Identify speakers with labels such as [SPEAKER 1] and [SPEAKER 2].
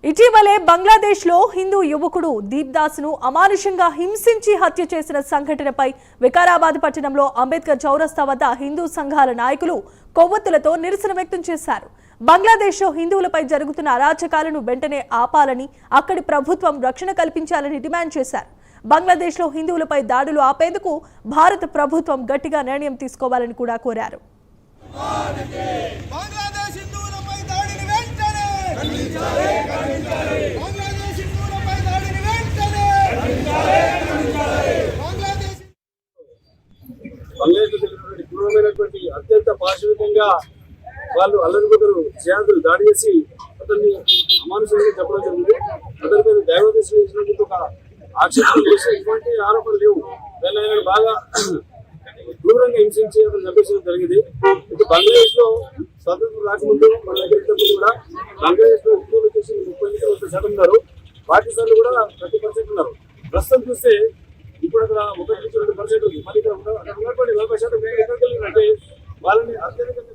[SPEAKER 1] ఇటీవలే బంగ్లాదేశ్లో హిందూ యువకుడు దీప్దాస్ను అమానుషంగా హింసించి హత్య చేసిన సంఘటనపై వికారాబాద్ పట్టణంలో అంబేద్కర్ చౌరస్తా వద్ద హిందూ సంఘాల నాయకులు కొవ్వొత్తులతో నిరసన వ్యక్తం చేశారు. బంగ్లాదేశ్లో హిందువులపై జరుగుతున్న అరాచకాలను వెంటనే ఆపాలని, అక్కడి ప్రభుత్వం రక్షణ కల్పించాలని డిమాండ్ చేశారు. బంగ్లాదేశ్లో హిందువులపై దాడులు ఆపేందుకు భారత ప్రభుత్వం గట్టిగా నిర్ణయం తీసుకోవాలని కూడా కోరారు.
[SPEAKER 2] క్రూరమైనటువంటి అత్యంత పాశవికంగా వాళ్ళు అల్లరిగుద్దరు చేతులు దాడి చేసి అతన్ని అమానుషంగా చెప్పడం జరిగింది. అతని మీద దైవదృష్టి చేసినందుకు ఒక ఆక్షేపణ చేసి ఇటువంటి ఆరోపణలు లేవు. దాన్ని బాగా క్రూరంగా హింసించి అతను చంపేయడం జరిగింది. ఇప్పుడు బంగ్లాదేశ్ లో స్వతంత్రం రాకముందు మన దగ్గర కూడా బంగ్లాదేశ్ లో హిందువులు వచ్చేసి 30% ఉన్నారు. పాకిస్తాన్ లో కూడా 30% ఉన్నారు. ప్రస్తుతం చూస్తే ఇప్పుడు అక్కడ 1 నుంచి 2% ఉంది. మరి ఇక్కడ ఉన్నటువంటి 40% ఎక్కడికి వెళ్ళిందంటే వాళ్ళని అత్యధికంగా